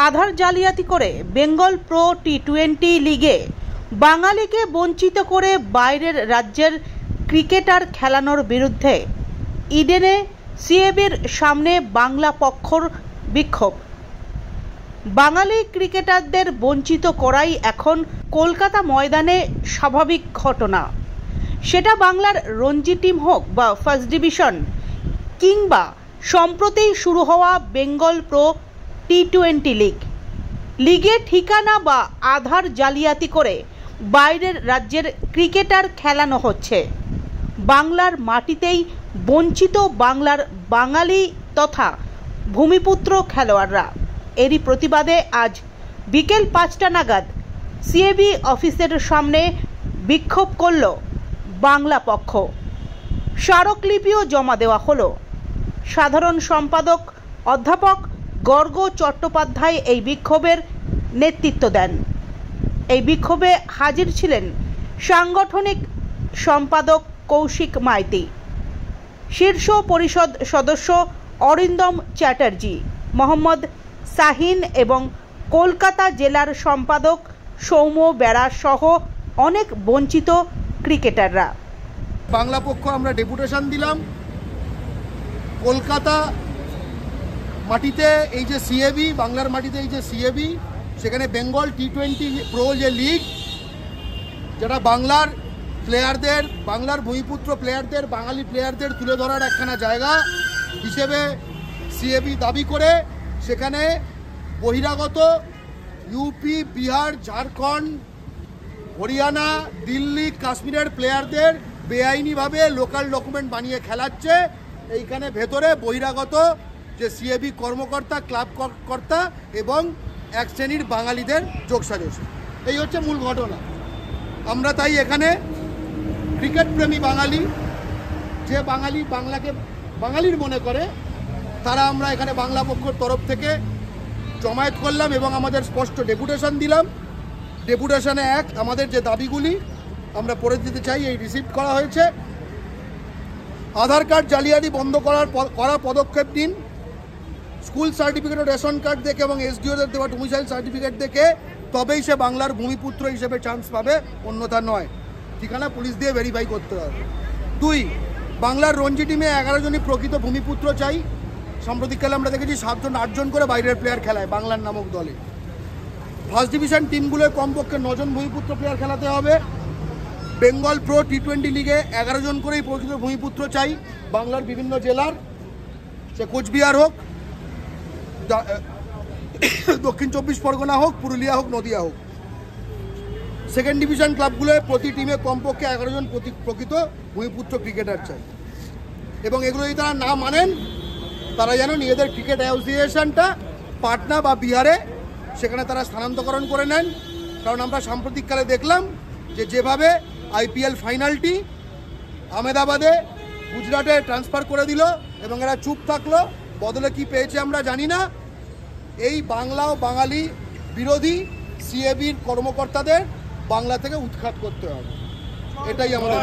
আধার জালিয়াতি করে Bengal pro T20 লিগে বাঙালিকে বঞ্চিত করে বাইরের রাজ্যের ক্রিকেটার খেলানোর বিরুদ্ধে ইডেনে সিএবির সামনে বাংলা পক্ষর বিক্ষোভ। বাঙালি ক্রিকেটারদের বঞ্চিত করাই এখন কলকাতা ময়দানে স্বাভাবিক ঘটনা। সেটা বাংলার রঞ্জি টিম হোক বা ফার্স্ট ডিভিশন কিংবা সম্প্রতি শুরু হওয়া বেঙ্গল প্রো টি20 লিগে ঠিকানা বা আধার জালিয়াতি করে বাইরের রাজ্যের ক্রিকেটার খেলানো হচ্ছে। বাংলার মাটিতেই বঞ্চিত বাংলার বাঙালি তথা ভূমিপুত্র খেলোয়াড়রা। এরই প্রতিবাদে আজ বিকেল 5টা নাগাদ সিএবি অফিসের সামনে বিক্ষোভ করল বাংলা পক্ষ। স্মারকলিপিও জমা দেওয়া হলো। সাধারণ সম্পাদক অধ্যাপক গর্গ চট্টোপাধ্যায় এই বিক্ষোভের নেতৃত্ব দেন। এই বিক্ষোভে হাজির ছিলেন সাংগঠনিক সম্পাদক কৌশিক মাইতি, শীর্ষ পরিষদ সদস্য অরিন্দম চ্যাটার্জি, মোহাম্মদ শাহিন এবং কলকাতা জেলার সম্পাদক সৌম্য বেরা সহ অনেক বঞ্চিত ক্রিকেটাররা। বাংলা পক্ষ আমরা ডেপুটেশন দিলাম কলকাতা মাটিতে এই যে সিএবি, বাংলার মাটিতে এই যে সিএবি, সেখানে বেঙ্গল টি20 প্রো যে লিগ, যেটা বাংলার প্লেয়ারদের, বাংলার ভূমিপুত্র প্লেয়ারদের, বাঙালি প্লেয়ারদের তুলে ধরার একখানা জায়গা হিসেবে সিএবি দাবি করে সেখানে বহিরাগত ইউপি, বিহার, ঝাড়খণ্ড, হরিয়ানা, দিল্লি, কাশ্মীরের প্লেয়ারদের বেআইনিভাবে লোকাল ডকুমেন্ট বানিয়ে খেলাচ্ছে। এইখানে ভেতরে বহিরাগত যে সিএবি কর্মকর্তা, ক্লাব কর্তা এবং এক শ্রেণীর বাঙালিদের যোগসাজশ। এই হচ্ছে মূল ঘটনা। আমরা তাই এখানে ক্রিকেট প্রেমী বাঙালি, যে বাঙালি বাংলাকে বাঙালির মনে করে, তারা আমরা এখানে বাংলা পক্ষের তরফ থেকে জমায়েত করলাম এবং আমাদের স্পষ্ট ডেপুটেশন দিলাম। ডেপুটেশনে আমাদের যে দাবিগুলি আমরা পড়ে দিতে চাই, এই রিসিভ করা হয়েছে। আধার কার্ড জালিয়াতি বন্ধ করার পদক্ষেপ নিন। স্কুল সার্টিফিকেট ও রেশন কার্ড দেখে এবং এসডিওদের দেওয়া ডোমিসাইল সার্টিফিকেট দেখে তবেই সে বাংলার ভূমিপুত্র হিসেবে চান্স পাবে, অন্যথা নয়। ঠিকানা পুলিশ দিয়ে ভেরিফাই করতে হবে। 2, বাংলার রঞ্জি টিমে 11 জনই প্রকৃত ভূমিপুত্র চাই। সাম্প্রতিককালে আমরা দেখেছি 8 জন করে বাইরের প্লেয়ার খেলায় বাংলার নামক দলে। ফার্স্ট ডিভিশন টিমগুলোয় কমপক্ষে 9 জন ভূমিপুত্র প্লেয়ার খেলাতে হবে। বেঙ্গল প্রো টি20 লিগে 11 জন করেই প্রকৃত ভূমিপুত্র চাই বাংলার বিভিন্ন জেলার, সে কোচবিহার হোক, দক্ষিণ 24 পরগনা হোক, পুরুলিয়া হোক, নদিয়া হোক। সেকেন্ড ডিভিশন ক্লাবগুলোয় প্রতি টিমে কমপক্ষে 11 জন প্রকৃত ভূমিপুত্র ক্রিকেটার চাই। এবং এগুলো যদি তারা না মানেন, তারা যেন নিজেদের ক্রিকেট অ্যাসোসিয়েশনটা পাটনা বা বিহারে সেখানে তারা স্থানান্তরকরণ করে নেন। কারণ আমরা সাম্প্রতিককালে দেখলাম যেভাবে আইপিএল ফাইনালটি আহমেদাবাদে, গুজরাটে ট্রান্সফার করে দিল এবং এরা চুপ থাকলো, বদলে কি পেয়েছে আমরা জানি না। এই বাংলা ও বাঙালি বিরোধী সিএবির কর্মকর্তাদের বাংলা থেকে উৎখাত করতে হবে, এটাই আমাদের।